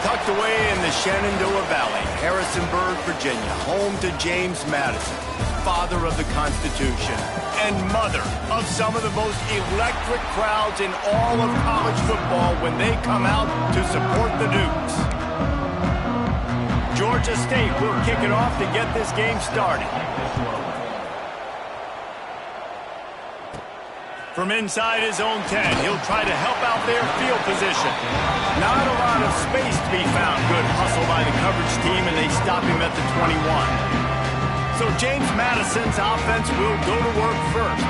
Tucked away in the Shenandoah Valley, Harrisonburg, Virginia, home to James Madison, father of the Constitution and mother of some of the most electric crowds in all of college football when they come out to support the Dukes. Georgia State will kick it off to get this game started. From inside his own 10, he'll try to help out their field position. Not a lot of space to be found. Good hustle by the coverage team, and they stop him at the 21. So James Madison's offense will go to work first.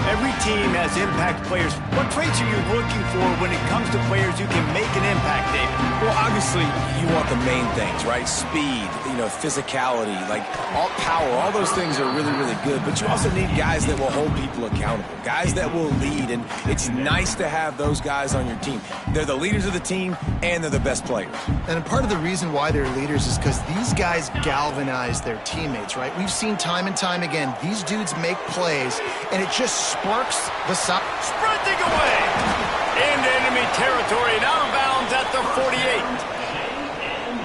Every team has impact players. What traits are you looking for when it comes to players who can make an impact, David? Well, obviously, you want the main things, right? Speed, physicality, like all power, all those things are really, really good. But you also need guys that will hold people accountable, guys that will lead. And it's nice to have those guys on your team. They're the leaders of the team, and they're the best players. And part of the reason why they're leaders is because these guys galvanize their teammates, right? We've seen time and time again, these dudes make plays, and it just sparks the side. Sprinting away into enemy territory and out of bounds at the 48.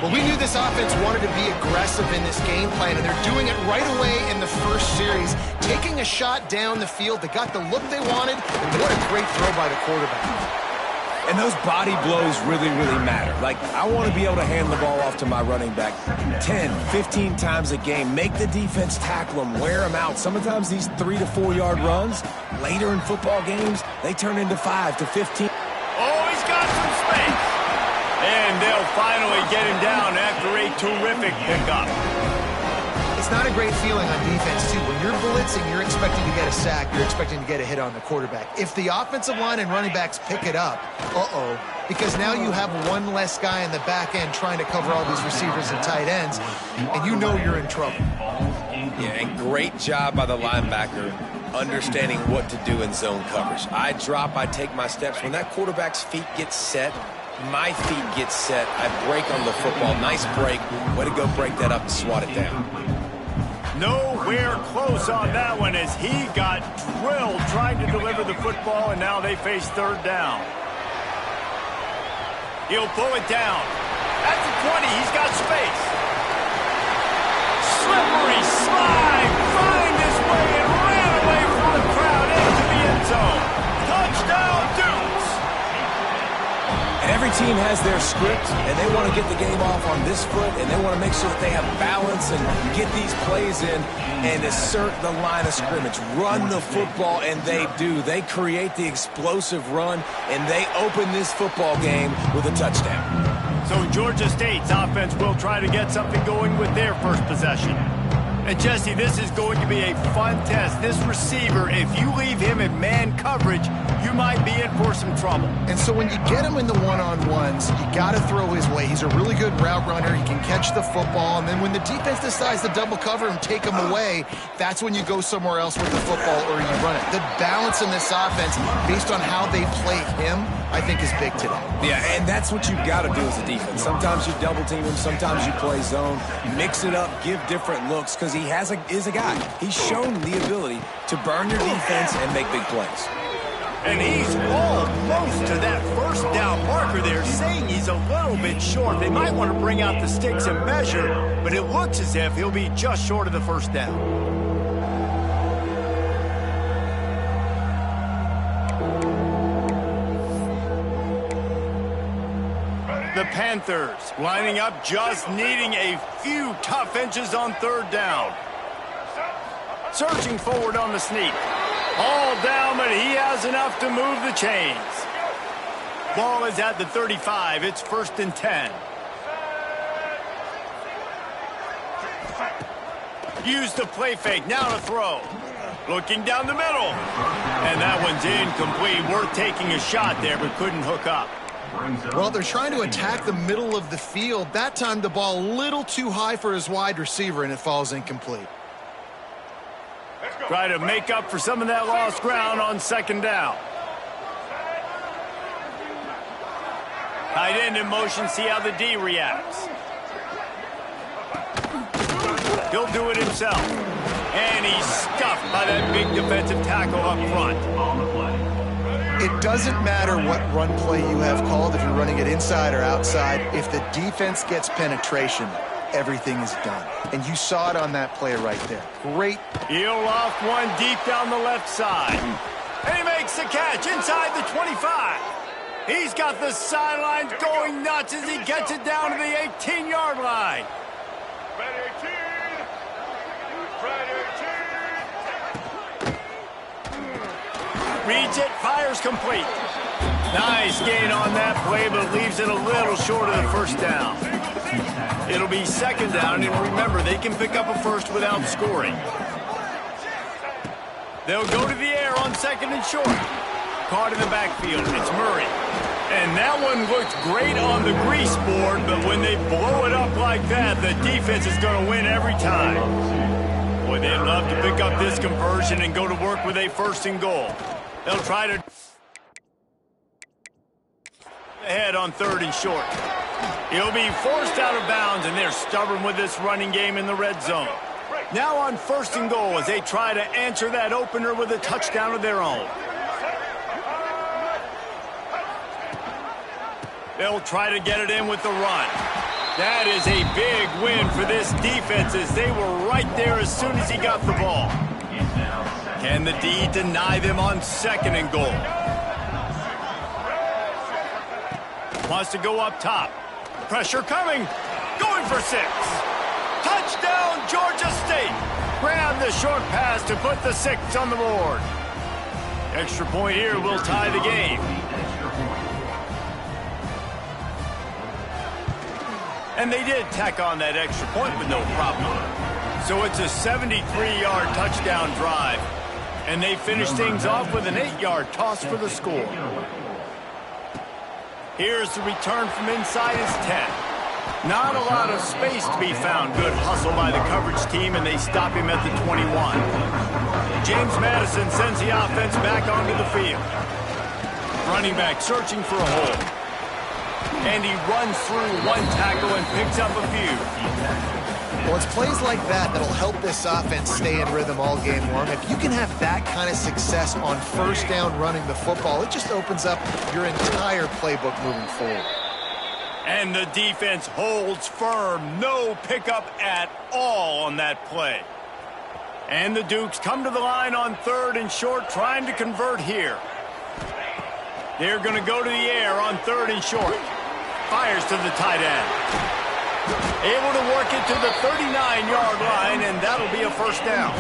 Well, we knew this offense wanted to be aggressive in this game plan, and they're doing it right away in the first series, taking a shot down the field. They got the look they wanted, and what a great throw by the quarterback. And those body blows really, really matter. Like, I want to be able to hand the ball off to my running back 10, 15 times a game. Make the defense tackle them, wear them out. Sometimes these 3 to 4 yard runs, later in football games, they turn into 5 to 15. Oh, he's got some space. And they'll finally get him down after a terrific pickup. It's not a great feeling on defense, too. When you're blitzing, you're expecting to get a sack. You're expecting to get a hit on the quarterback. If the offensive line and running backs pick it up, because now you have one less guy in the back end trying to cover all these receivers and tight ends, and you know you're in trouble. Yeah, and great job by the linebacker understanding what to do in zone coverage. I drop, I take my steps. When that quarterback's feet get set, my feet get set, I break on the football. Nice break. Way to go break that up and swat it down. Nowhere close on that one as he got drilled trying to deliver the football, and now they face third down. He'll pull it down. At the 20, he's got space. Slippery slide, find his way and ran away from the crowd into the end zone. Touchdown, Dukes! And every team has their script, and they want to get the game off on this foot, and they want to make sure that they have balance and get these plays in and assert the line of scrimmage. Run the football, and they do. They create the explosive run, and they open this football game with a touchdown. So Georgia State's offense will try to get something going with their first possession. And Jesse, this is going to be a fun test. This receiver, if you leave him in man coverage, you might be in for some trouble. And so when you get him in the one-on-ones, you got to throw his way. He's a really good route runner. He can catch the football. And then when the defense decides to double cover and take him away, that's when you go somewhere else with the football or you run it. The balance in this offense, based on how they play him, I think is big today. Yeah, and that's what you've got to do as a defense. Sometimes you double team him, sometimes you play zone, mix it up, give different looks, because he is a guy. He's shown the ability to burn your defense and make big plays. And he's almost to that first down marker there, saying he's a little bit short. They might want to bring out the sticks and measure, but it looks as if he'll be just short of the first down. The Panthers lining up, just needing a few tough inches on third down. Surging forward on the sneak. All down, but he has enough to move the chains. Ball is at the 35. It's 1st and 10. Use the play fake. Now to throw. Looking down the middle. And that one's incomplete. Worth taking a shot there, but couldn't hook up. Well, they're trying to attack the middle of the field. That time the ball a little too high for his wide receiver, and it falls incomplete. Try to make up for some of that lost ground on 2nd down. Tight end in motion, see how the D reacts. He'll do it himself. And he's stuffed by that big defensive tackle up front. It doesn't matter what run play you have called, if you're running it inside or outside. If the defense gets penetration, everything is done. And you saw it on that play right there. Great. He'll loft one deep down the left side. And he makes the catch inside the 25. He's got the sidelines going nuts as he gets it down to the 18-yard line. Reads it, fires complete. Nice gain on that play, but leaves it a little short of the first down. It'll be 2nd down, and remember, they can pick up a first without scoring. They'll go to the air on 2nd and short. Caught in the backfield, it's Murray. And that one looked great on the grease board, but when they blow it up like that, the defense is going to win every time. Boy, they'd love to pick up this conversion and go to work with a 1st and goal. They'll try to ahead on 3rd and short. He'll be forced out of bounds, and they're stubborn with this running game in the red zone. Now on 1st and goal as they try to answer that opener with a touchdown of their own. They'll try to get it in with the run. That is a big win for this defense as they were right there as soon as he got the ball. Can the D deny them on 2nd and goal? Wants to go up top. Pressure coming. Going for 6. Touchdown, Georgia State. Grab the short pass to put the 6 on the board. Extra point here will tie the game. And they did tack on that extra point with no problem. So it's a 73-yard touchdown drive. And they finish things off with an 8-yard toss for the score. Here's the return from inside his 10. Not a lot of space to be found. Good hustle by the coverage team, and they stop him at the 21. James Madison sends the offense back onto the field. Running back searching for a hole. And he runs through one tackle and picks up a few. Well, it's plays like that that'll help this offense stay in rhythm all game long. If you can have that kind of success on first down running the football, it just opens up your entire playbook moving forward. And the defense holds firm. No pickup at all on that play. And the Dukes come to the line on 3rd and short, trying to convert here. They're going to go to the air on 3rd and short. Fires to the tight end. Able to work it to the 39-yard line, and that'll be a first down.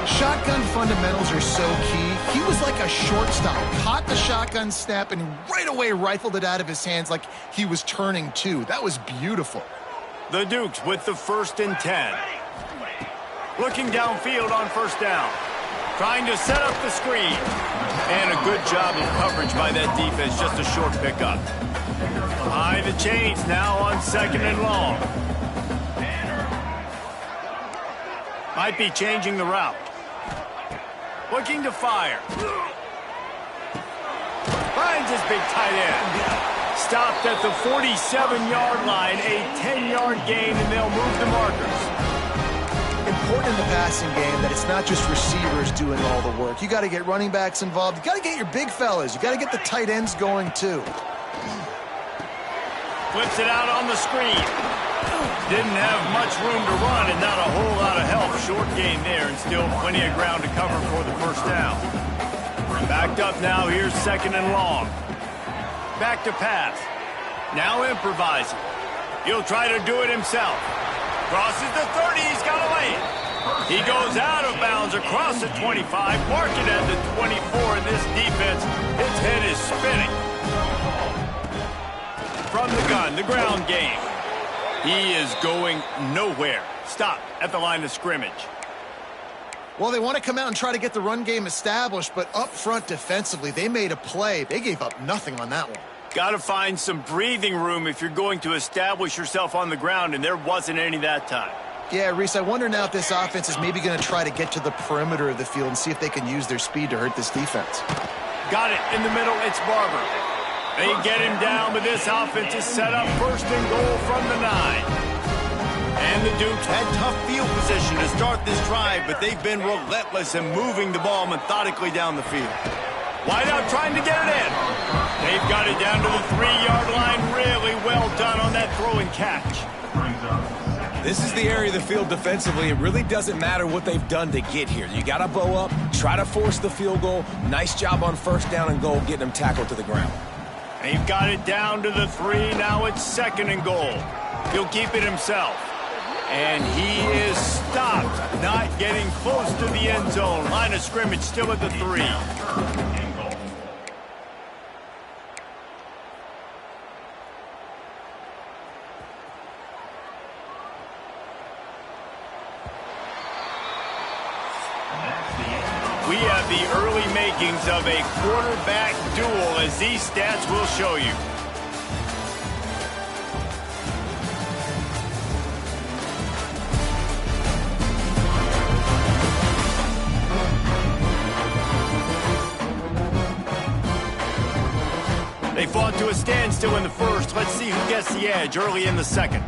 Shotgun fundamentals are so key. He was like a shortstop. Caught the shotgun snap and right away rifled it out of his hands like he was turning two. That was beautiful. The Dukes with the 1st and 10. Looking downfield on first down. Trying to set up the screen. And a good job of coverage by that defense. Just a short pickup. Behind the chains now on 2nd and long. Might be changing the route. Looking to fire. Finds his big tight end. Stopped at the 47-yard line. A 10-yard gain, and they'll move the markers. Important in the passing game that it's not just receivers doing all the work. You got to get running backs involved. You got to get your big fellas. You got to get the tight ends going too. Flips it out on the screen. Didn't have much room to run and not a whole lot of help. Short gain there and still plenty of ground to cover for the first down. Backed up now. Here's 2nd and long. Back to pass. Now improvising. He'll try to do it himself. Crosses the 30. He's got away. He goes out of bounds across the 25. Mark it at the 24. And this defense, its head is spinning. From the gun, the ground game. He is going nowhere. Stop at the line of scrimmage. Well, they want to come out and try to get the run game established, but up front defensively, they made a play. They gave up nothing on that one. Got to find some breathing room if you're going to establish yourself on the ground, and there wasn't any that time. Yeah, Reese, I wonder now if this offense is maybe going to try to get to the perimeter of the field and see if they can use their speed to hurt this defense. Got it in the middle. It's Barber. They get him down, but this offense is set up 1st and goal from the 9. And the Dukes had tough field position to start this drive, but they've been relentless in moving the ball methodically down the field. Wideout trying to get it in. They've got it down to the 3-yard line. Really well done on that throw and catch. This is the area of the field defensively. It really doesn't matter what they've done to get here. You got to bow up, try to force the field goal. Nice job on first down and goal, getting them tackled to the ground. They've got it down to the 3. Now it's 2nd and goal. He'll keep it himself. And he is stopped, not getting close to the end zone. Line of scrimmage still at the 3. We have the early makings of a quarterback duel, as these stats will show you. They fought to a standstill in the 1st. Let's see who gets the edge early in the 2nd.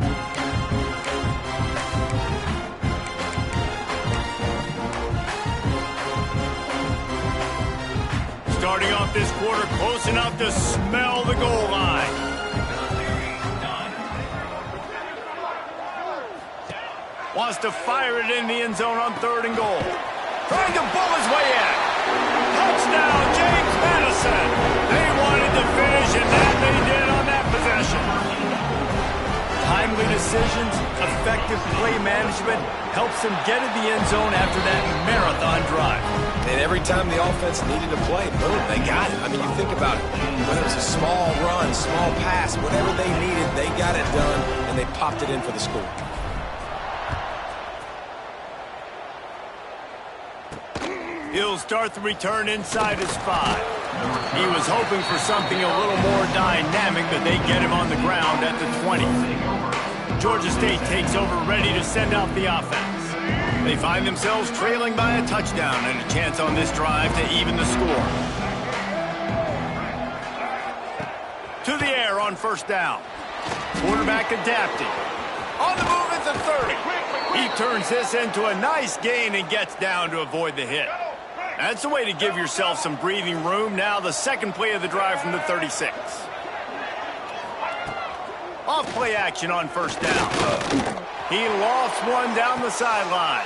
Starting off this quarter close enough to smell the goal line. Wants to fire it in the end zone on 3rd and goal. Trying to bull his way in. Touchdown, James Madison. They wanted to finish, and that they did on that possession. Timely decisions, effective play management helps them get in the end zone after that marathon drive. And every time the offense needed to play, boom, they got it. I mean, you think about it. Whether it was a small run, small pass, whatever they needed, they got it done, and they popped it in for the score. He'll start the return inside his 5. He was hoping for something a little more dynamic, but they get him on the ground at the 20. Georgia State takes over, ready to send out the offense. They find themselves trailing by a touchdown and a chance on this drive to even the score. To the air on first down. Quarterback adapting. On the move at the 30. He turns this into a nice gain and gets down to avoid the hit. That's a way to give yourself some breathing room. Now the second play of the drive from the 36. Off play action on first down. He lofts one down the sideline.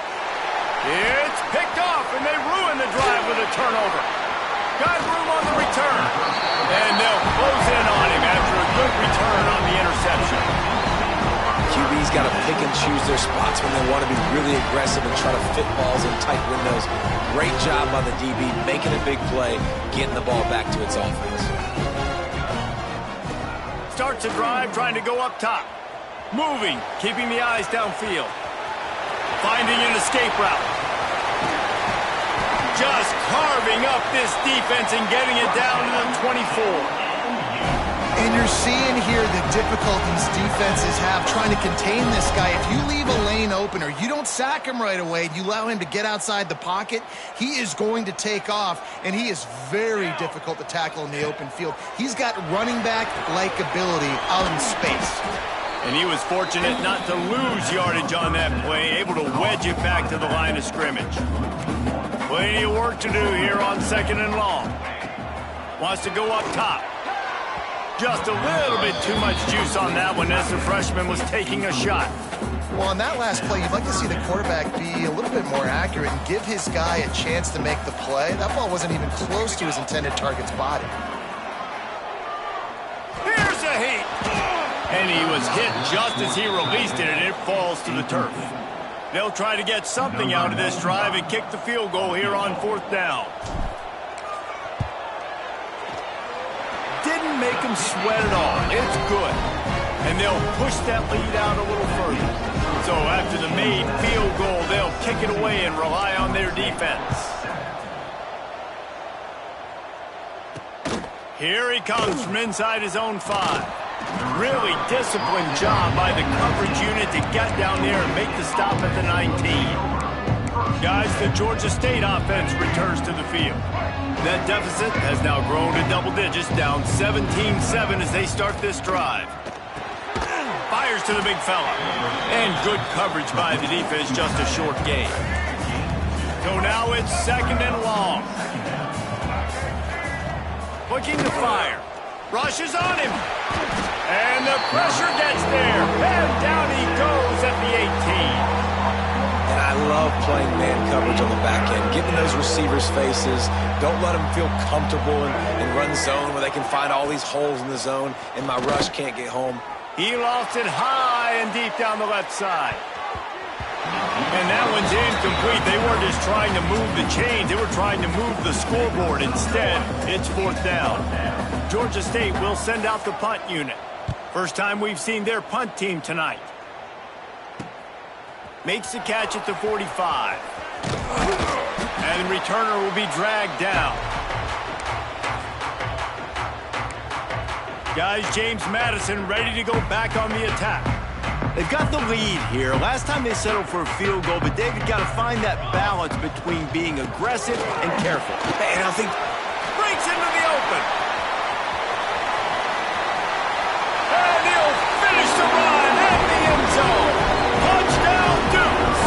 It's picked off, and they ruin the drive with a turnover. Got room on the return. And they'll close in on him after a good return on the interception. QB's got to pick and choose their spots when they want to be really aggressive and try to fit balls in tight windows. Great job by the DB, making a big play, getting the ball back to its offense. Starts a drive trying to go up top. Moving, keeping the eyes downfield. Finding an escape route. Just carving up this defense and getting it down to the 24. And you're seeing here the difficulties defenses have trying to contain this guy. If you leave a lane open or you don't sack him right away, you allow him to get outside the pocket, he is going to take off, and he is very difficult to tackle in the open field. He's got running back-like ability out in space. And he was fortunate not to lose yardage on that play, able to wedge it back to the line of scrimmage. Plenty of work to do here on 2nd and long. Wants to go up top. Just a little bit too much juice on that one as the freshman was taking a shot. Well, on that last play, you'd like to see the quarterback be a little bit more accurate and give his guy a chance to make the play. That ball wasn't even close to his intended target's body. Here's a heat. And he was hit just as he released it, and it falls to the turf. They'll try to get something out of this drive and kick the field goal here on 4th down. Didn't make him sweat at all. It's good. And they'll push that lead out a little further. So after the made field goal, they'll kick it away and rely on their defense. Here he comes from inside his own 5. Really disciplined job by the coverage unit to get down there and make the stop at the 19. Guys, the Georgia State offense returns to the field. That deficit has now grown to double digits, down 17-7 as they start this drive. Fires to the big fella. And good coverage by the defense, just a short gain. So now it's 2nd and long. Looking to fire. Rushes on him. And the pressure gets there. And down he goes at the 18. And I love playing man coverage on the back end, giving those receivers faces. Don't let them feel comfortable and run zone where they can find all these holes in the zone, and my rush can't get home. He lost it high and deep down the left side. And that one's incomplete. They weren't just trying to move the chains. They were trying to move the scoreboard. Instead, it's 4th down. Georgia State will send out the punt unit. First time we've seen their punt team tonight. Makes the catch at the 45. And the returner will be dragged down. Guys, James Madison ready to go back on the attack. They've got the lead here. Last time they settled for a field goal, but David got to find that balance between being aggressive and careful. And I think Breaks into the open. And he'll finish the run at the end zone. Touchdown, Dukes.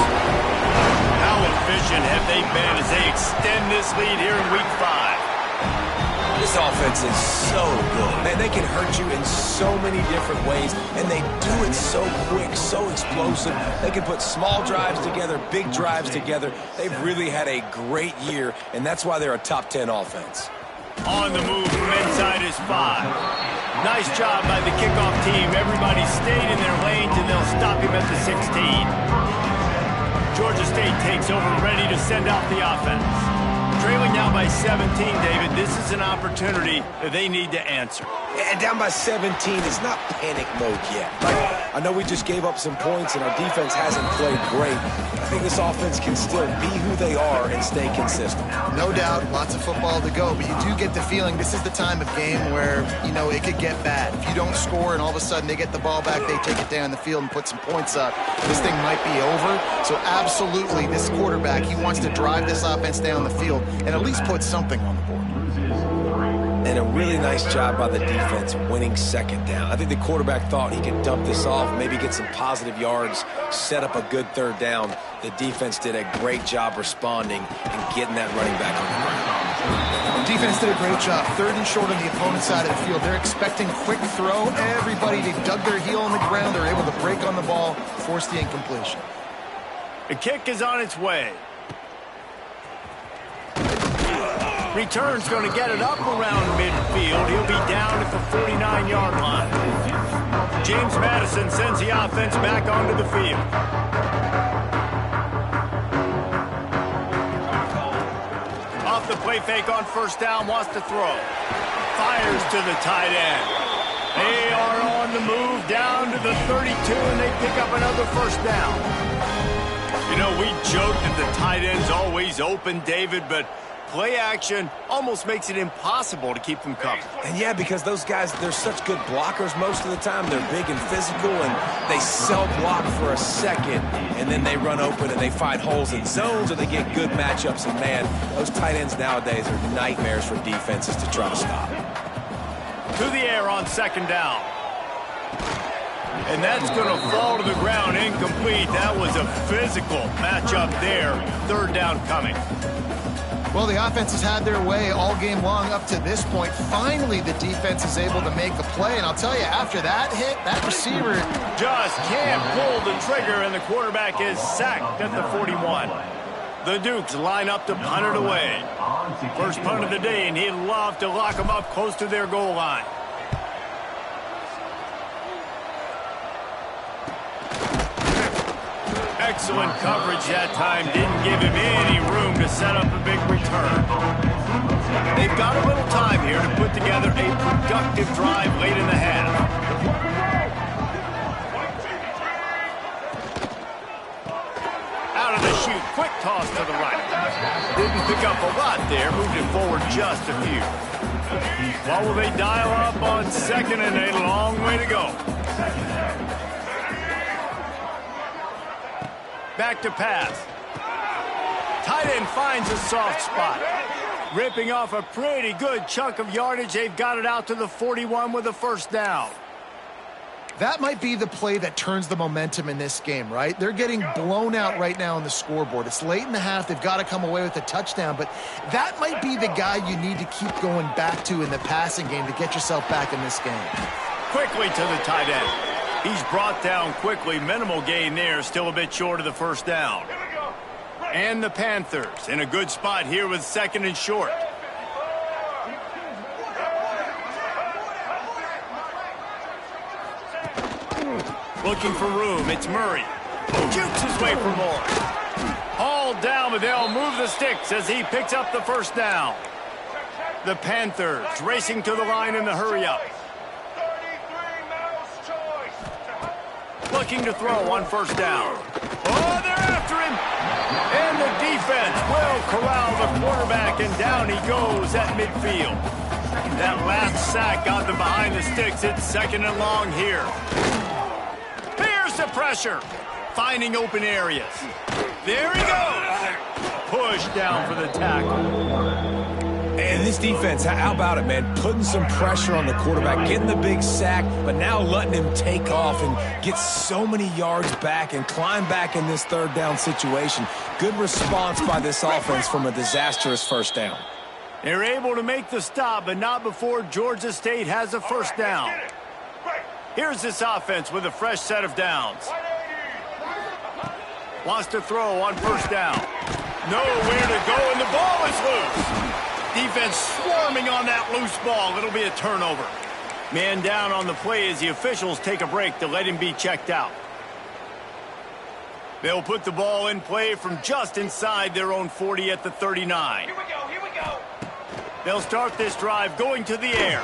How efficient have they been as they extend this lead here in Week 5? this offense is so good. Man, they can hurt you in so many different ways, and they do it so quick, so explosive. They can put small drives together, big drives together. They've really had a great year, and that's why they're a top 10 offense. On the move from inside his 5. Nice job by the kickoff team. Everybody stayed in their lanes, and they'll stop him at the 16. Georgia State takes over, ready to send out the offense. Trailing now by 17, David. This is an opportunity that they need to answer. And down by 17, it's not panic mode yet. Like, I know we just gave up some points, and our defense hasn't played great. I think this offense can still be who they are and stay consistent. No doubt, lots of football to go, but you do get the feeling this is the time of game where, you know, it could get bad. If you don't score and all of a sudden they get the ball back, they take it down the field and put some points up, this thing might be over. So absolutely, this quarterback, he wants to drive this offense down the field and at least put something on the board. And a really nice job by the defense winning second down. I think the quarterback thought he could dump this off, maybe get some positive yards, set up a good third down. The defense did a great job responding and getting that running back on the ground. Defense did a great job. 3rd and short on the opponent's side of the field. They're expecting quick throw. Everybody, they dug their heel on the ground. They're able to break on the ball, force the incompletion. The kick is on its way. Return's going to get it up around midfield. He'll be down at the 49-yard line. James Madison sends the offense back onto the field. Off the play fake on first down, wants to throw. Fires to the tight end. They are on the move down to the 32, and they pick up another first down. You know, we joked that the tight end's always open, David, but play action almost makes it impossible to keep them covered. And yeah, because those guys, they're such good blockers most of the time. They're big and physical, and they self-block for a second, and then they run open and they find holes in zones, or they get good matchups. And man, those tight ends nowadays are nightmares for defenses to try to stop. To the air on second down. And that's going to fall to the ground, incomplete. That was a physical matchup there. Third down coming. Well, the offense has had their way all game long up to this point. Finally, the defense is able to make a play. And I'll tell you, after that hit, that receiver just can't pull the trigger, and the quarterback is sacked at the 41. The Dukes line up to punt it away. First punt of the day, and he'd love to lock them up close to their goal line. Excellent coverage that time. Didn't give him any room to set up a big return. They've got a little time here to put together a productive drive late in the half. Out of the chute, quick toss to the right. Didn't pick up a lot there, moved it forward just a few. What will they dial up on second, and a long way to go. Back to pass. Tight end finds a soft spot. Ripping off a pretty good chunk of yardage. They've got it out to the 41 with a first down. that might be the play that turns the momentum in this game, right? They're getting blown out right now on the scoreboard. It's late in the half. They've got to come away with a touchdown, but that might be the guy you need to keep going back to in the passing game to get yourself back in this game. Quickly to the tight end. He's brought down quickly. Minimal gain there. Still a bit short of the first down. And the Panthers in a good spot here with second and short. Looking for room. It's Murray. Jukes his way for more. Hauled down, but they'll move the sticks as he picks up the first down. The Panthers racing to the line in the hurry-up. Looking to throw on first down. Oh, they're after him. And the defense will corral the quarterback, and down he goes at midfield. That last sack got them behind the sticks. It's second and long here. Here's the pressure. Finding open areas. There he goes. Push down for the tackle. And this defense, how about it, man? Putting some pressure on the quarterback, getting the big sack, but now letting him take off and get so many yards back and climb back in this third down situation. Good response by this offense from a disastrous first down. They're able to make the stop, but not before Georgia State has a first down. Here's this offense with a fresh set of downs. Wants to throw on first down. Nowhere to go, and the ball is loose. Defense swarming on that loose ball. It'll be a turnover. Man down on the play as the officials take a break to let him be checked out. They'll put the ball in play from just inside their own 40 at the 39. Here we go. They'll start this drive going to the air.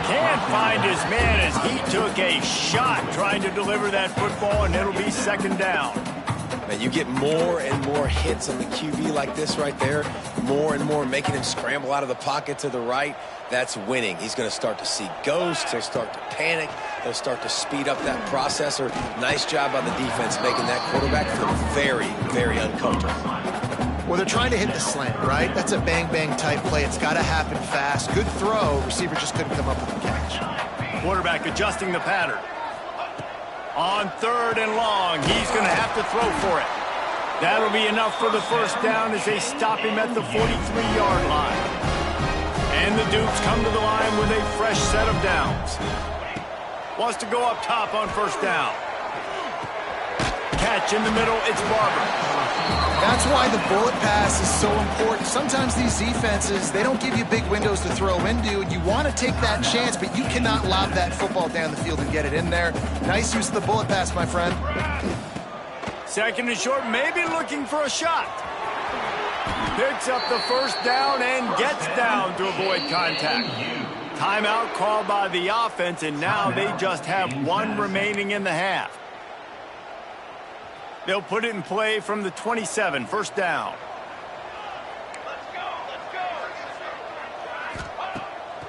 Can't find his man as he took a shot trying to deliver that football, and it'll be second down. Man, you get more and more hits on the QB like this right there, more and more making him scramble out of the pocket to the right. That's winning. He's going to start to see ghosts. He'll start to panic. He'll start to speed up that processor. Nice job by the defense making that quarterback feel very, very uncomfortable. Well, they're trying to hit the slant, right? That's a bang-bang type play. It's got to happen fast. Good throw. Receiver just couldn't come up with the catch. Quarterback adjusting the pattern. On 3rd and long, he's going to have to throw for it. That'll be enough for the first down as they stop him at the 43-yard line. And the Dukes come to the line with a fresh set of downs. Wants to go up top on first down. Catch in the middle, it's Barber. That's why the bullet pass is so important. Sometimes these defenses, they don't give you big windows to throw into, and you want to take that chance, but you cannot lob that football down the field and get it in there. Nice use of the bullet pass, my friend. 2nd and short, maybe looking for a shot. Picks up the first down and gets down to avoid contact. Timeout called by the offense, and now they just have 1 remaining in the half. They'll put it in play from the 27, first down.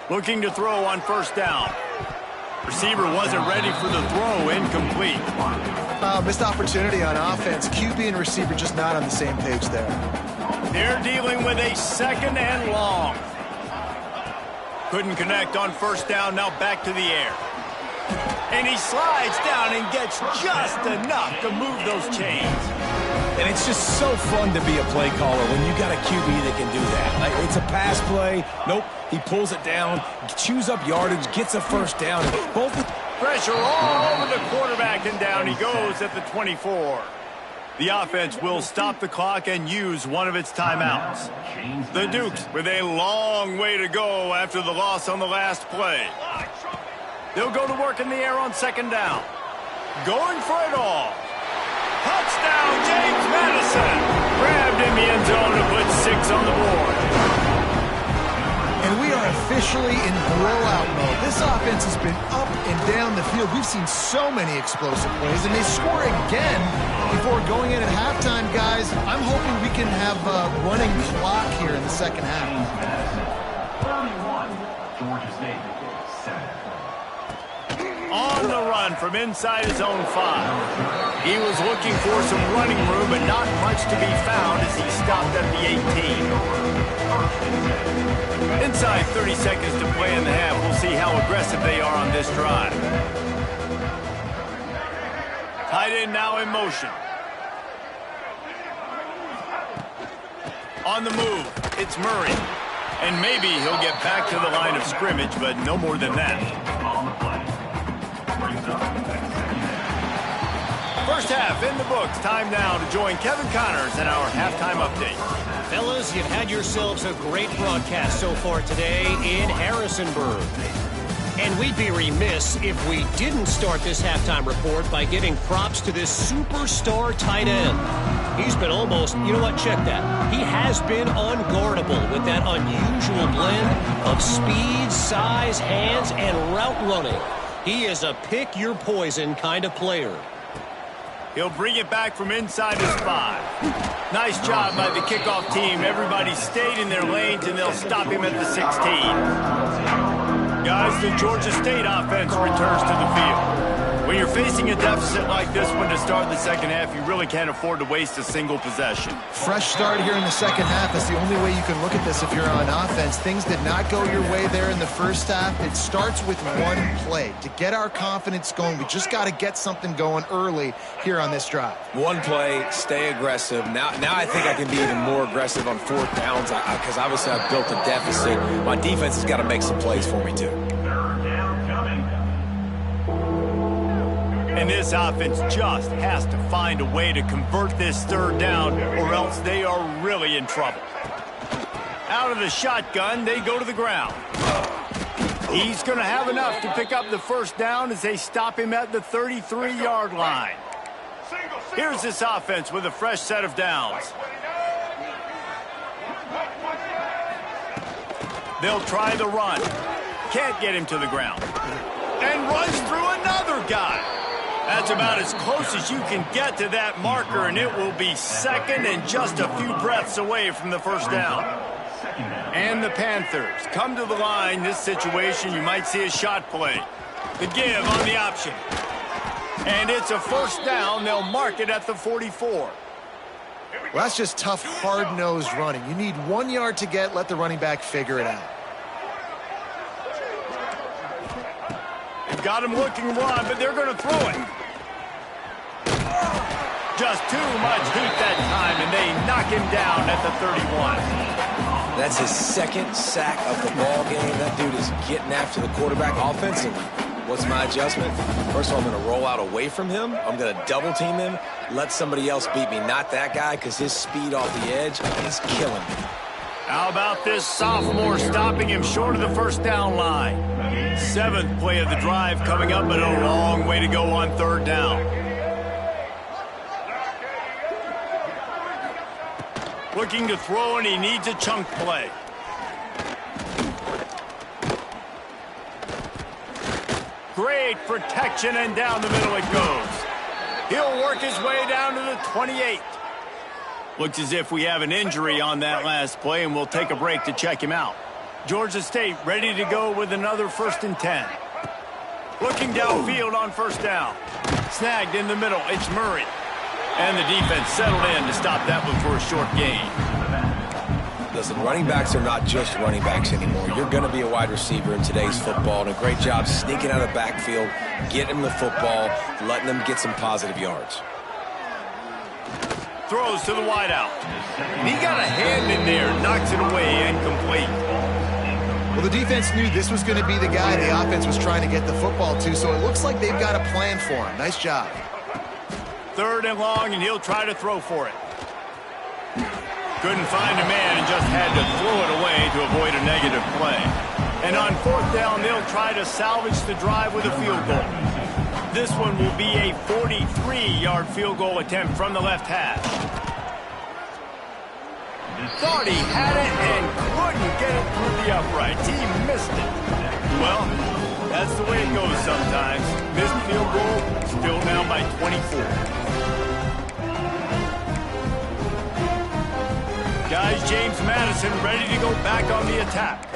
Looking to throw on first down. Receiver wasn't ready for the throw, incomplete. Missed opportunity on offense. QB and receiver just not on the same page there. They're dealing with a 2nd and long. Couldn't connect on first down, now back to the air. And he slides down and gets just enough to move those chains. And it's just so fun to be a play caller when you got a QB that can do that. Like, it's a pass play. Nope, he pulls it down, chews up yardage, gets a first down. Both pressure all over the quarterback, and down he goes at the 24. The offense will stop the clock and use one of its timeouts. The Dukes with a long way to go after the loss on the last play. They'll go to work in the air on 2nd down. Going for it all. Touchdown, James Madison. Grabbed in the end zone to put 6 on the board. And we are officially in blowout mode. This offense has been up and down the field. We've seen so many explosive plays, and they score again before going in at halftime, guys. I'm hoping we can have a running clock here in the second half. 31, Georgia State. On the run from inside his own 5. He was looking for some running room, but not much to be found as he stopped at the 18. Inside 30 seconds to play in the half. We'll see how aggressive they are on this drive. Tight end now in motion. On the move, it's Murray. And maybe he'll get back to the line of scrimmage, but no more than that. First half in the books. Time now to join Kevin Connors in our halftime update. Fellas, you've had yourselves a great broadcast so far today in Harrisonburg. And we'd be remiss if we didn't start this halftime report by giving props to this superstar tight end. He's been almost, you know what, check that. He has been unguardable with that unusual blend of speed, size, hands, and route running. He is a pick-your-poison kind of player. He'll bring it back from inside his 5. Nice job by the kickoff team. Everybody stayed in their lanes, and they'll stop him at the 16. Guys, the Georgia State offense returns to the field. When you're facing a deficit like this one to start the second half, you really can't afford to waste a single possession. Fresh start here in the second half. That's the only way you can look at this if you're on offense. Things did not go your way there in the first half. It starts with one play. To get our confidence going, we just got to get something going early here on this drive. One play, stay aggressive. Now I think I can be even more aggressive on 4th downs because obviously I've built a deficit. My defense has got to make some plays for me too. And this offense just has to find a way to convert this 3rd down, or else they are really in trouble. Out of the shotgun, they go to the ground. He's going to have enough to pick up the first down as they stop him at the 33-yard line. Here's this offense with a fresh set of downs. They'll try the run. Can't get him to the ground. And runs through another guy. That's about as close as you can get to that marker, and it will be 2nd and just a few breaths away from the first down. And the Panthers come to the line. This situation, you might see a shot play. The give on the option. And it's a first down. They'll mark it at the 44. Well, that's just tough, hard-nosed running. You need 1 yard to get, let the running back figure it out. They've got him looking run, but they're going to throw it. Just too much heat that time, and they knock him down at the 31. That's his second sack of the ball game. That dude is getting after the quarterback offensively. What's my adjustment? First of all, I'm going to roll out away from him. I'm going to double team him, let somebody else beat me, not that guy, because his speed off the edge is killing me. How about this sophomore stopping him short of the first down line? 7th play of the drive coming up, but a long way to go on 3rd down. Looking to throw, and he needs a chunk play. Great protection, and down the middle it goes. He'll work his way down to the 28. Looks as if we have an injury on that last play, and we'll take a break to check him out. Georgia State ready to go with another 1st and 10. Looking downfield on 1st down. Snagged in the middle. It's Murray. And the defense settled in to stop that one for a short gain. Listen, running backs are not just running backs anymore. You're going to be a wide receiver in today's football, and a great job sneaking out of the backfield, getting him the football, letting them get some positive yards. Throws to the wideout. He got a hand in there, knocks it away, incomplete. Well, the defense knew this was going to be the guy the offense was trying to get the football to, so it looks like they've got a plan for him. Nice job. 3rd and long, and he'll try to throw for it. Couldn't find a man and just had to throw it away to avoid a negative play. And on 4th down, they'll try to salvage the drive with a field goal. This one will be a 43-yard field goal attempt from the left hash. Thought he had it and couldn't get it through the uprights. He missed it. Well, that's the way it goes sometimes. Missed field goal, still down by 24. Guys, James Madison ready to go back on the attack.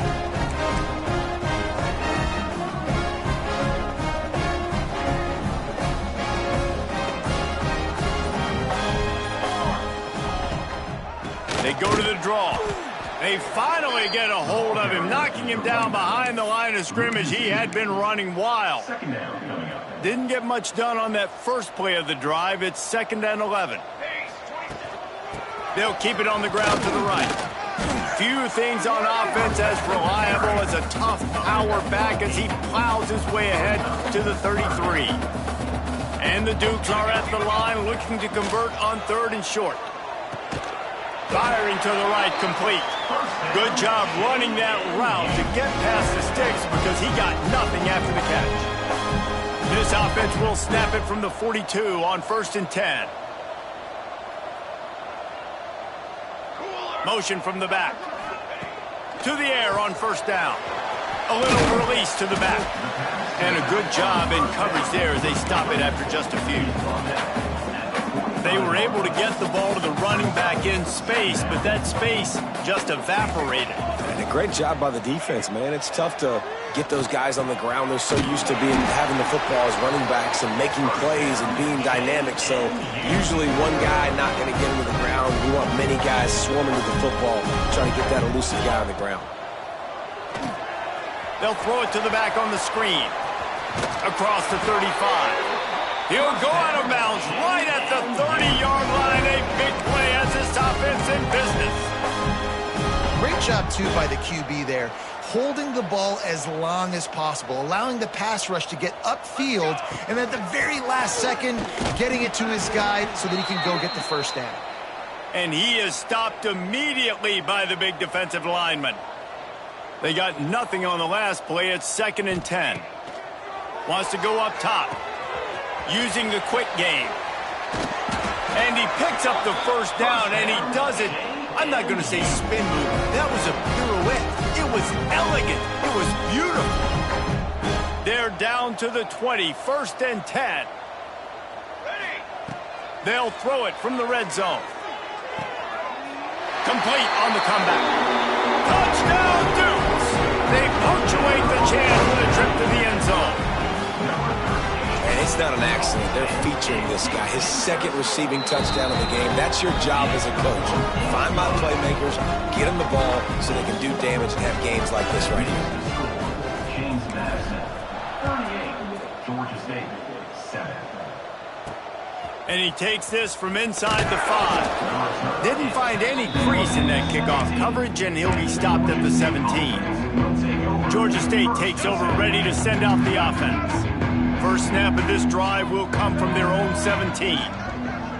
They go to the draw. They finally get a hold of him, knocking him down behind the line of scrimmage. He had been running wild. Didn't get much done on that first play of the drive. It's 2nd and 11. They'll keep it on the ground to the right. Few things on offense as reliable as a tough power back as he plows his way ahead to the 33. And the Dukes are at the line looking to convert on 3rd and short. Firing to the right, complete. Good job running that route to get past the sticks because he got nothing after the catch. This offense will snap it from the 42 on 1st and 10. Motion from the back. To the air on 1st down. A little release to the back. And a good job in coverage there as they stop it after just a few. They were able to get the ball to the running back in space, but that space just evaporated. And a great job by the defense, man. It's tough to get those guys on the ground. They're so used to having the football as running backs and making plays and being dynamic. So usually one guy not going to get into the ground. We want many guys swarming to the football, trying to get that elusive guy on the ground. They'll throw it to the back on the screen. Across the 35. He'll go out of bounds right at the 30-yard line. A big play as this offense in business. Great job, too, by the QB there, holding the ball as long as possible, allowing the pass rush to get upfield, and at the very last second, getting it to his guy so that he can go get the 1st down. And he is stopped immediately by the big defensive lineman. They got nothing on the last play. It's 2nd and 10. Wants to go up top. Using the quick game. And he picks up the 1st down, and he does it. I'm not going to say spin move. That was a pirouette. It was elegant. It was beautiful. They're down to the 20, 1st and 10. They'll throw it from the red zone. Complete on the comeback. Touchdown, Dukes! They punctuate the chance with a trip to the end zone. And it's not an accident they're featuring this guy, his second receiving touchdown of the game. That's your job as a coach. Find my playmakers, get them the ball so they can do damage and have games like this right here. James Madison, 38. Georgia State, 7. And he takes this from inside the 5. Didn't find any crease in that kickoff coverage, and he'll be stopped at the 17. Georgia State takes over, ready to send out the offense. First snap of this drive will come from their own 17.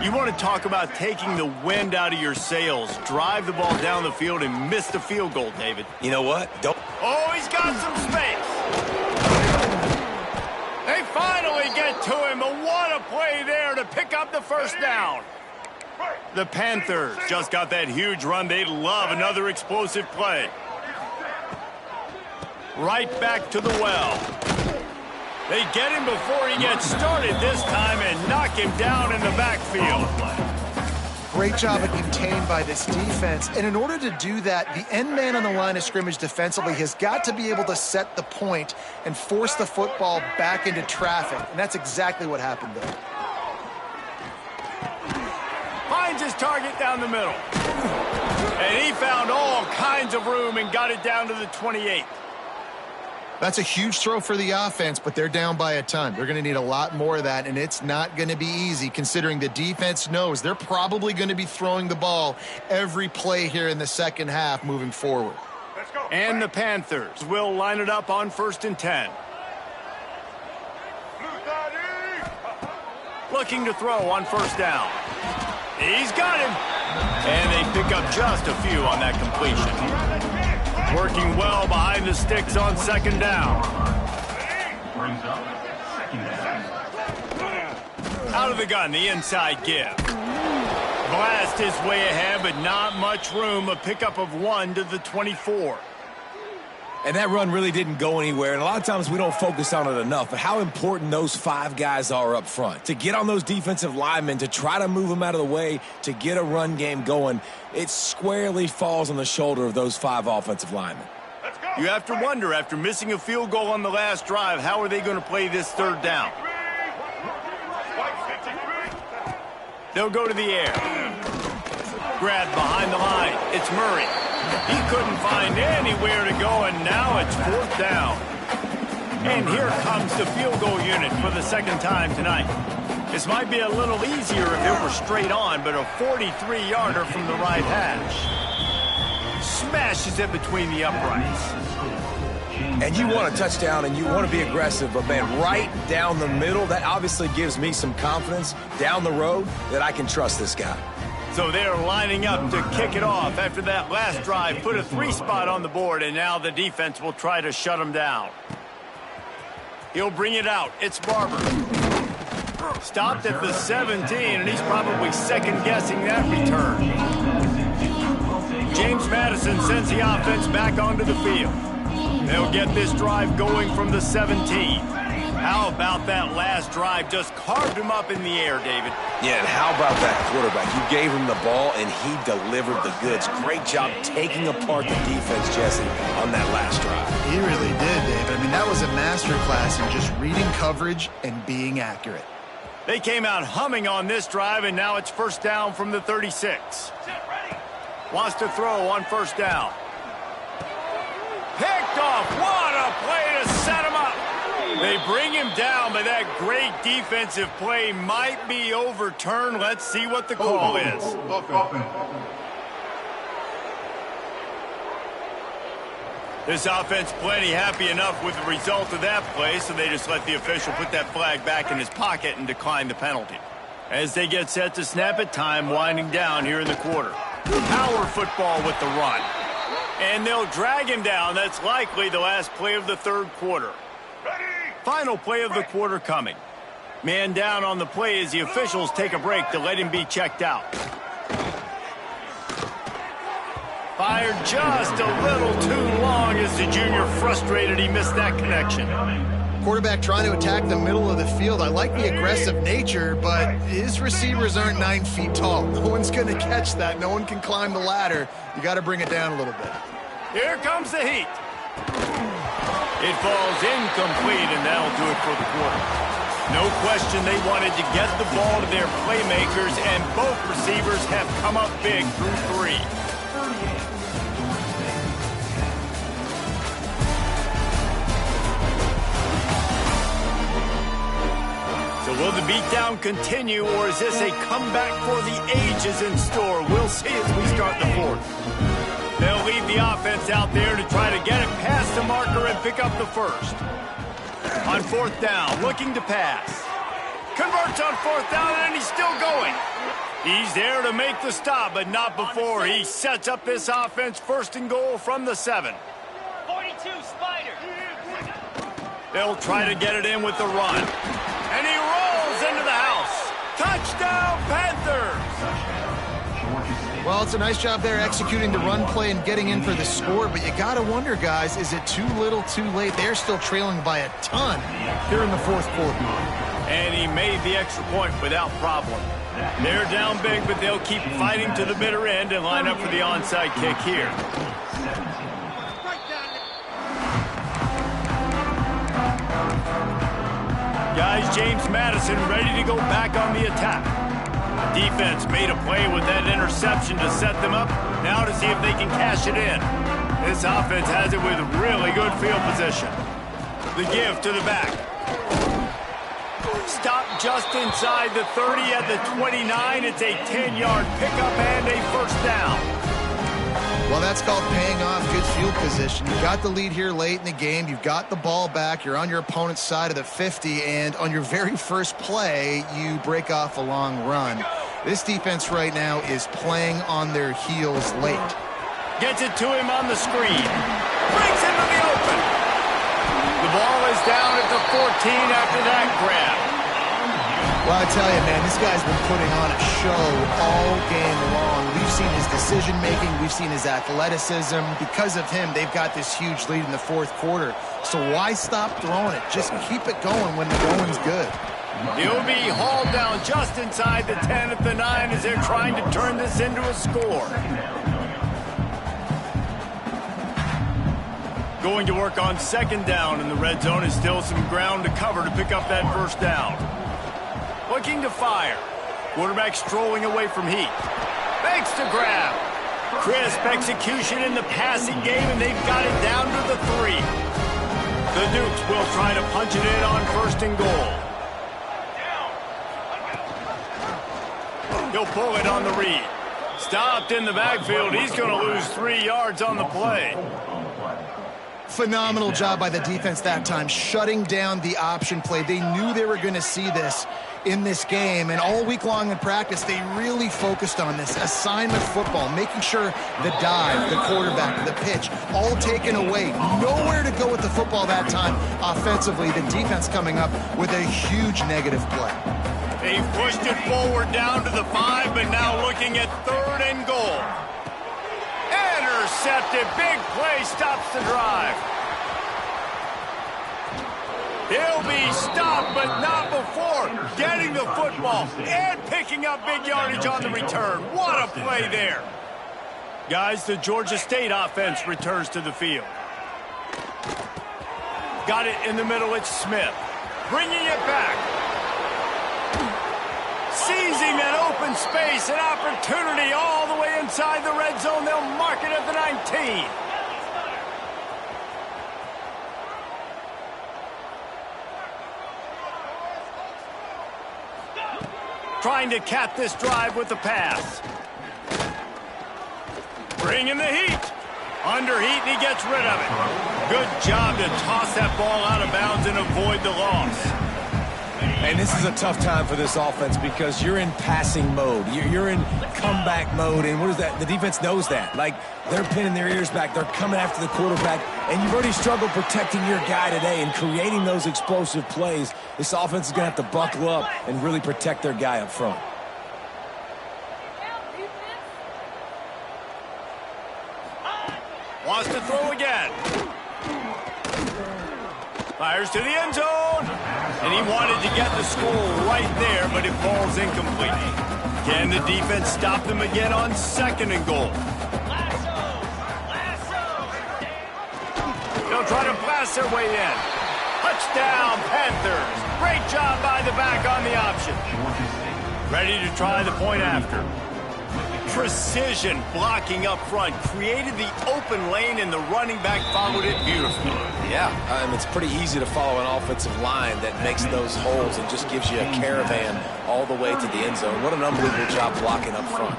You want to talk about taking the wind out of your sails. Drive the ball down the field and miss the field goal, David. You know what? Oh, he's got some space. They finally get to him, but what a play there to pick up the first down. The Panthers just got that huge run. They love another explosive play. Right back to the well. They get him before he gets started this time and knock him down in the backfield. Great job of contained by this defense. And in order to do that, the end man on the line of scrimmage defensively has got to be able to set the point and force the football back into traffic. And that's exactly what happened there. Finds his target down the middle. And he found all kinds of room and got it down to the 28. That's a huge throw for the offense, but they're down by a ton. They're going to need a lot more of that, and it's not going to be easy considering the defense knows they're probably going to be throwing the ball every play here in the second half moving forward. And the Panthers will line it up on 1st and 10. Looking to throw on 1st down. He's got him. And they pick up just a few on that completion. Working well behind the sticks on 2nd down. Brings up 2nd down. Out of the gun, the inside give. Blast his way ahead, but not much room. A pickup of 1 to the 24. And that run really didn't go anywhere, and a lot of times we don't focus on it enough, but how important those 5 guys are up front. To get on those defensive linemen, to try to move them out of the way, to get a run game going, it squarely falls on the shoulder of those 5 offensive linemen. You have to wonder, after missing a field goal on the last drive, how are they going to play this 3rd down? They'll go to the air. Grabbed behind the line. It's Murray. He couldn't find anywhere to go, and now it's 4th down. And here comes the field goal unit for the 2nd time tonight. This might be a little easier if it were straight on, but a 43-yarder from the right hash. Smashes it between the uprights. And you want a touchdown, and you want to be aggressive, but, man, right down the middle, that obviously gives me some confidence down the road that I can trust this guy. So they're lining up to kick it off after that last drive. Put a 3 spot on the board, and now the defense will try to shut him down. He'll bring it out. It's Barber. Stopped at the 17, and he's probably second-guessing that return. James Madison sends the offense back onto the field. They'll get this drive going from the 17. How about that last drive? Just carved him up in the air, David. Yeah, and how about that quarterback? You gave him the ball, and he delivered the goods. Great job taking apart the defense, Jesse, on that last drive. He really did, David. I mean, that was a masterclass in just reading coverage and being accurate. They came out humming on this drive, and now it's 1st down from the 36. Wants to throw on 1st down. Picked off. What a play to set him up. They bring him down, but that great defensive play might be overturned. Let's see what the call is. This offense plenty happy enough with the result of that play, so they just let the official put that flag back in his pocket and decline the penalty. As they get set to snap it, time winding down here in the quarter. Power football with the run. And they'll drag him down. That's likely the last play of the 3rd quarter. Final play of the quarter coming. Man down on the play as the officials take a break to let him be checked out. Fired just a little too long as the junior frustrated he missed that connection. Quarterback trying to attack the middle of the field. I like the aggressive nature, but his receivers aren't 9 feet tall. No one's going to catch that. No one can climb the ladder. You got to bring it down a little bit. Here comes the heat. It falls incomplete, and that'll do it for the quarter. No question they wanted to get the ball to their playmakers, and both receivers have come up big through 3. So will the beatdown continue, or is this a comeback for the ages in store? We'll see as we start the 4th. They'll leave the offense out there to try to get it past the marker and pick up the 1st. On 4th down, looking to pass. Converts on 4th down, and he's still going. He's there to make the stop, but not before he sets up this offense 1st and goal from the 7. 42, Spider. They'll try to get it in with the run. And he rolls into the house. Touchdown, Panthers! Well, it's a nice job there executing the run play and getting in for the score, but you got to wonder, guys, is it too little too late? They're still trailing by a ton here in the 4th quarter. And he made the extra point without problem. They're down big, but they'll keep fighting to the bitter end and line up for the onside kick here. Guys, James Madison ready to go back on the attack. Defense made a play with that interception to set them up. Now to see if they can cash it in. This offense has it with really good field position. The give to the back. Stop just inside the 30 at the 29. It's a 10-yard pickup and a 1st down. Well, that's called paying off good field position. You got the lead here late in the game. You've got the ball back. You're on your opponent's side of the 50, and on your very first play, you break off a long run. This defense right now is playing on their heels late. Gets it to him on the screen. Breaks into the open. The ball is down at the 14 after that grab. Well, I tell you, man, this guy's been putting on a show all game long. We've seen his decision-making. We've seen his athleticism. Because of him, they've got this huge lead in the 4th quarter. So why stop throwing it? Just keep it going when the going's good. He'll be hauled down just inside the 10 at the 9 as they're trying to turn this into a score. Going to work on 2nd down, and the red zone is still some ground to cover to pick up that 1st down. Looking to fire. Quarterback strolling away from heat. Fakes to grab. Crisp execution in the passing game, and they've got it down to the 3. The Dukes will try to punch it in on 1st and goal. He'll pull it on the read. Stopped in the backfield. He's going to lose 3 yards on the play. Phenomenal job by the defense that time, shutting down the option play. They knew they were going to see this in this game, and all week long in practice, they really focused on this assignment football, making sure the dive, the quarterback, the pitch, all taken away. Nowhere to go with the football that time offensively. The defense coming up with a huge negative play. They pushed it forward down to the 5, but now looking at 3rd and goal. Intercepted. Big play stops the drive. He'll be stopped, but not before getting the football and picking up big yardage on the return. What a play there. Guys, the Georgia State offense returns to the field. Got it in the middle. It's Smith. Bringing it back. Seizing that open space, an opportunity all the way inside the red zone. They'll mark it at the 19. Trying to cap this drive with the pass. Bringing the heat. Under heat, and he gets rid of it. Good job to toss that ball out of bounds and avoid the loss. And this is a tough time for this offense because you're in passing mode. You're in comeback mode, and what is that? The defense knows that. Like, they're pinning their ears back. They're coming after the quarterback, and you've already struggled protecting your guy today and creating those explosive plays. This offense is going to have to buckle up and really protect their guy up front. Wants to throw again. Fires to the end zone. And he wanted to get the score right there, but it falls incomplete. Can the defense stop them again on 2nd and goal? They'll try to blast their way in. Touchdown, Panthers. Great job by the back on the option. Ready to try the point after. Precision blocking up front. Created the open lane, and the running back followed it beautifully. Yeah, it's pretty easy to follow an offensive line that makes those holes and just gives you a caravan all the way to the end zone. What an unbelievable job blocking up front.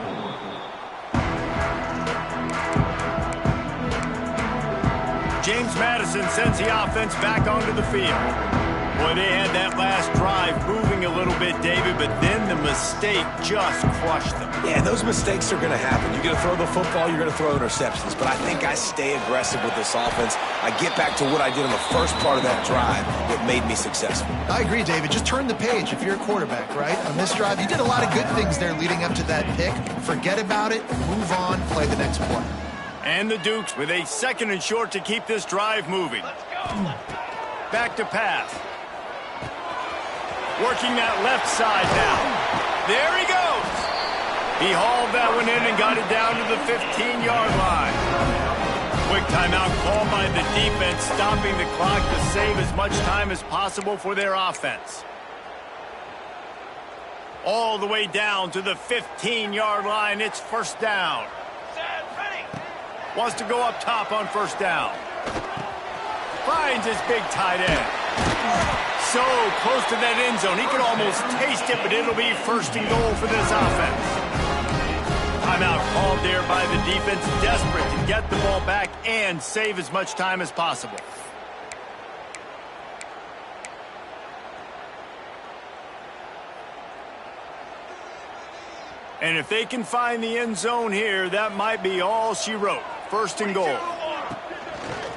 James Madison sends the offense back onto the field. Boy, they had that last drive moving a little bit, David, but then the mistake just crushed them. Yeah, those mistakes are going to happen. You're going to throw the football, you're going to throw interceptions. But I think I stay aggressive with this offense. I get back to what I did in the first part of that drive that made me successful. I agree, David. Just turn the page if you're a quarterback, right? On this drive, you did a lot of good things there leading up to that pick. Forget about it, move on, play the next play. And the Dukes with a 2nd and short to keep this drive moving. Back to pass. Working that left side now. There he goes. He hauled that one in and got it down to the 15-yard line. Quick timeout called by the defense, stopping the clock to save as much time as possible for their offense. All the way down to the 15-yard line. It's first down. Wants to go up top on first down. Finds his big tight end. So close to that end zone. He could almost taste it, but it'll be 1st and goal for this offense. Timeout called there by the defense, desperate to get the ball back and save as much time as possible. And if they can find the end zone here, that might be all she wrote. 1st and goal.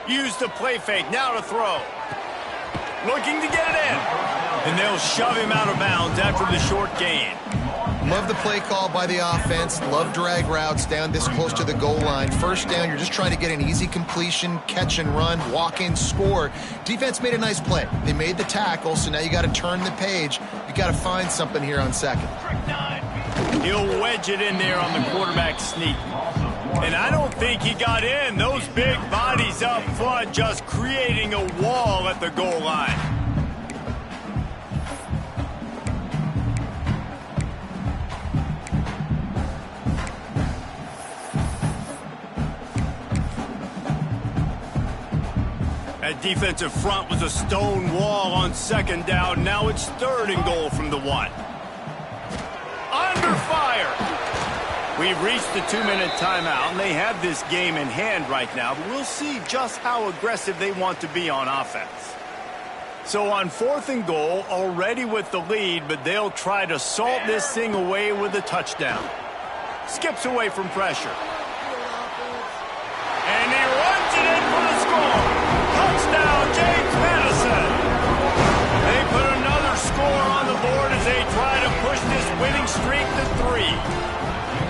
Use the play fake. Now to throw. Looking to get it in. And they'll shove him out of bounds after the short gain. Love the play call by the offense. Love drag routes down this close to the goal line. First down, you're just trying to get an easy completion, catch and run, walk in, score. Defense made a nice play. They made the tackle, so now you got to turn the page. You got to find something here on 2nd. He'll wedge it in there on the quarterback sneak. And I don't think he got in. Those big bodies up front just creating a wall at the goal line. That defensive front was a stone wall on 2nd down. Now it's 3rd and goal from the 1. Under fire. We've reached the 2-minute timeout, and they have this game in hand right now, but we'll see just how aggressive they want to be on offense. So on 4th and goal, already with the lead, but they'll try to salt this thing away with a touchdown. Skips away from pressure. And he runs it in for the score. Touchdown, James Madison. They put another score on the board as they try to push this winning streak to 3.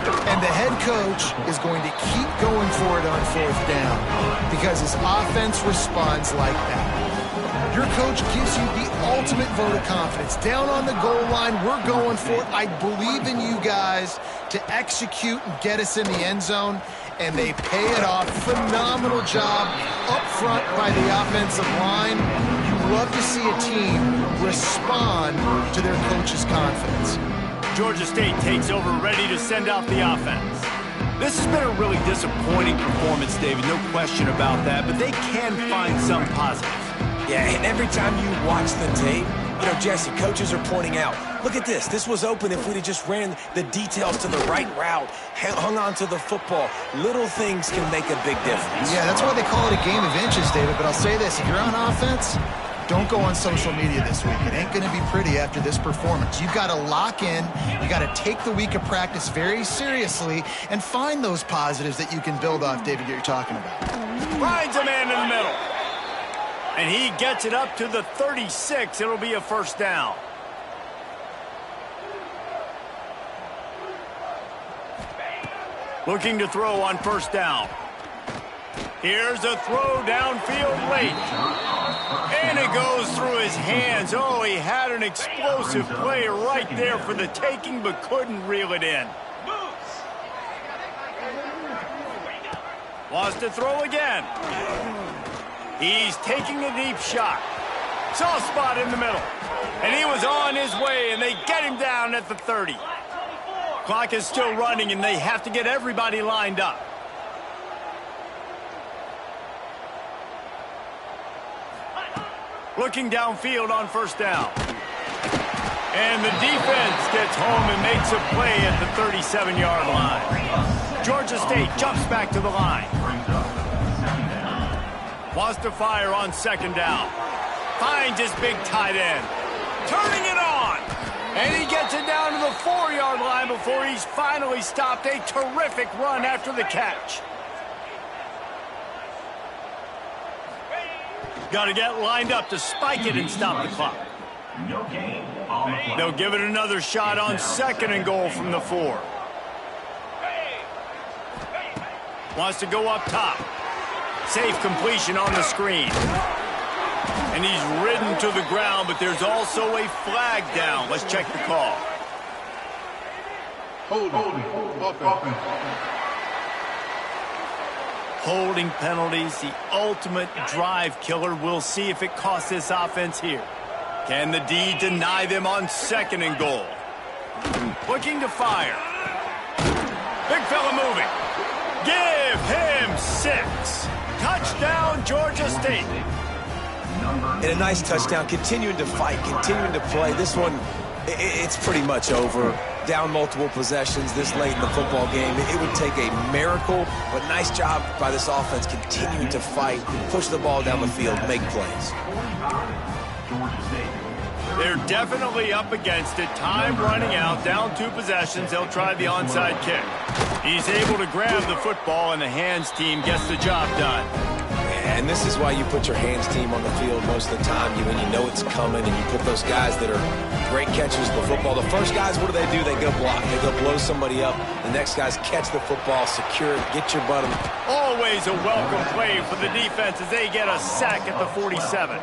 And the head coach is going to keep going for it on 4th down because his offense responds like that. Your coach gives you the ultimate vote of confidence. Down on the goal line, we're going for it. I believe in you guys to execute and get us in the end zone, and they pay it off. Phenomenal job up front by the offensive line. You love to see a team respond to their coach's confidence. Georgia State takes over, ready to send out the offense. This has been a really disappointing performance, David, no question about that, but they can find some positives. Yeah, and every time you watch the tape, you know, Jesse, coaches are pointing out, look at this. This was open if we'd have just ran the details to the right route, hung on to the football. Little things can make a big difference. Yeah, that's why they call it a game of inches, David, but I'll say this. If you're on offense, don't go on social media this week. It ain't going to be pretty after this performance. You've got to lock in. You got to take the week of practice very seriously and find those positives that you can build off, David, that you're talking about. Finds a man in the middle. And he gets it up to the 36. It'll be a 1st down. Looking to throw on 1st down. Here's a throw downfield late. And it goes through his hands. Oh, he had an explosive play right there for the taking, but couldn't reel it in. Wants to throw again. He's taking a deep shot. Soft spot in the middle. And he was on his way, and they get him down at the 30. Clock is still running, and they have to get everybody lined up. Looking downfield on first down. And the defense gets home and makes a play at the 37-yard line. Georgia State jumps back to the line. Wants to fire on second down. Finds his big tight end. Turning it on. And he gets it down to the 4-yard line before he's finally stopped. A terrific run after the catch. Got to get lined up to spike it and stop the clock. No gain on the play. They'll give it another shot on second and goal from the 4. Wants to go up top. Safe completion on the screen. And he's ridden to the ground, but there's also a flag down. Let's check the call. Holding penalties, the ultimate drive killer. We'll see if it costs this offense here. Can the D deny them on second and goal? Looking to fire. Big fella moving. Give him 6. Touchdown, Georgia State. And a nice touchdown, continuing to fight, continuing to play. This one, it's pretty much over. Down multiple possessions this late in the football game. It would take a miracle, but nice job by this offense continuing to fight, push the ball down the field, make plays. They're definitely up against it. Time running out, down 2 possessions. They'll try the onside kick. He's able to grab the football, and the hands team gets the job done. And this is why you put your hands team on the field most of the time, when you know it's coming, and you put those guys that are great catchers of the football. The first guys, what do? They go block. They go blow somebody up. The next guys catch the football, secure it, get your butt. Always a welcome play for the defense as they get a sack at the 47.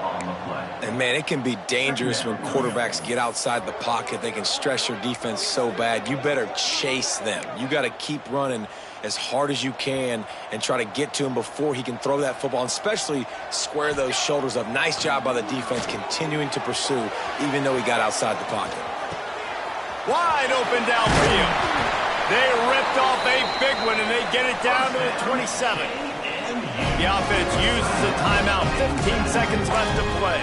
And, man, it can be dangerous when quarterbacks get outside the pocket. They can stress your defense so bad. You better chase them. You got to keep running as hard as you can and try to get to him before he can throw that football, and especially square those shoulders up. Nice job by the defense continuing to pursue, even though he got outside the pocket. Wide open downfield. They ripped off a big one, and they get it down to the 27. The offense uses a timeout. 15 seconds left to play.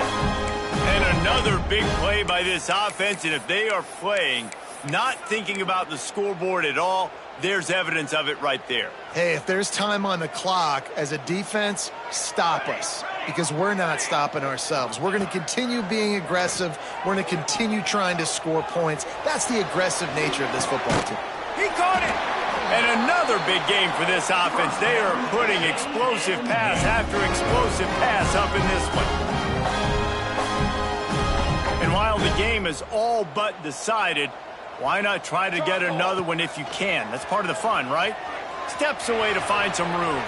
And another big play by this offense, and if they are playing, not thinking about the scoreboard at all, there's evidence of it right there. Hey, if there's time on the clock, as a defense, stop us, because we're not stopping ourselves. We're going to continue being aggressive. We're going to continue trying to score points. That's the aggressive nature of this football team. He caught it! And another big game for this offense. They are putting explosive pass after explosive pass up in this one. And while the game is all but decided, why not try to get another one if you can? That's part of the fun, right? Steps away to find some room.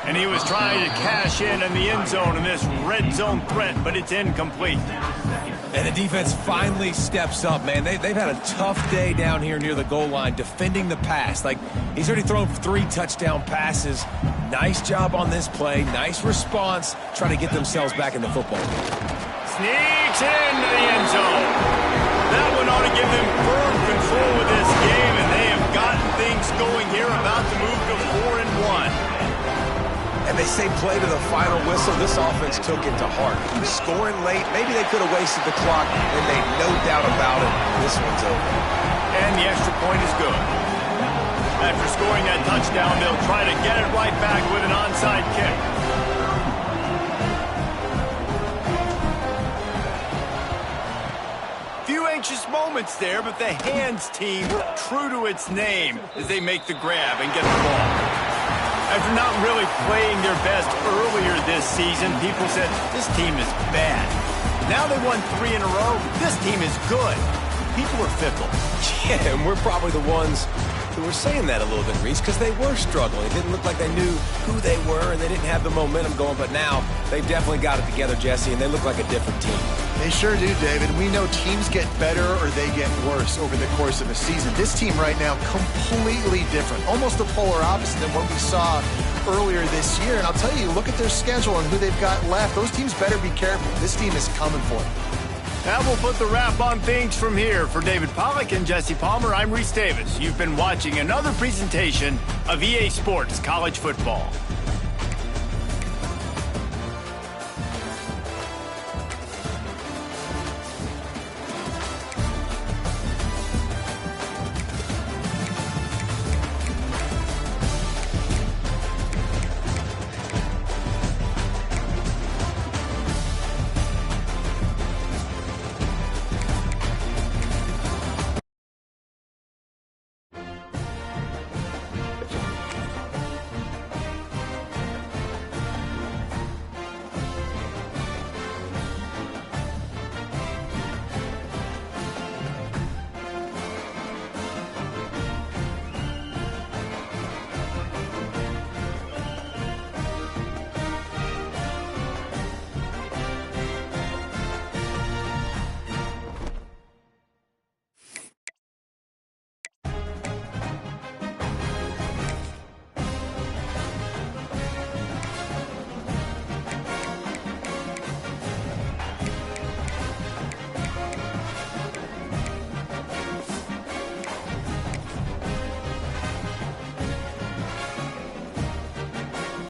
And he was trying to cash in the end zone in this red zone threat, but it's incomplete. And the defense finally steps up, man. They've had a tough day down here near the goal line defending the pass. Like, he's already thrown 3 touchdown passes. Nice job on this play. Nice response, trying to get themselves back in the football game. Sneaks into the end zone. That one ought to give them firm control of this game, and they have gotten things going here, about to move to 4-1. And they say play to the final whistle. This offense took it to heart. Scoring late, maybe they could have wasted the clock, and they no doubt about it, this one's over. And the extra point is good. After scoring that touchdown, they'll try to get it right back with an onside kick. Few anxious moments there, but the hands team true to its name as they make the grab and get the ball. After not really playing their best earlier this season, people said, this team is bad. Now they won 3 in a row. This team is good. People are fickle. Yeah, and we're probably the ones who were saying that a little bit, Reese, because they were struggling. It didn't look like they knew who they were, and they didn't have the momentum going. But now they've definitely got it together, Jesse, and they look like a different team. They sure do, David. We know teams get better or they get worse over the course of a season. This team right now, completely different. Almost the polar opposite than what we saw earlier this year. And I'll tell you, look at their schedule and who they've got left. Those teams better be careful. This team is coming for them. That will put the wrap on things from here. For David Pollack and Jesse Palmer, I'm Reese Davis. You've been watching another presentation of EA Sports College Football.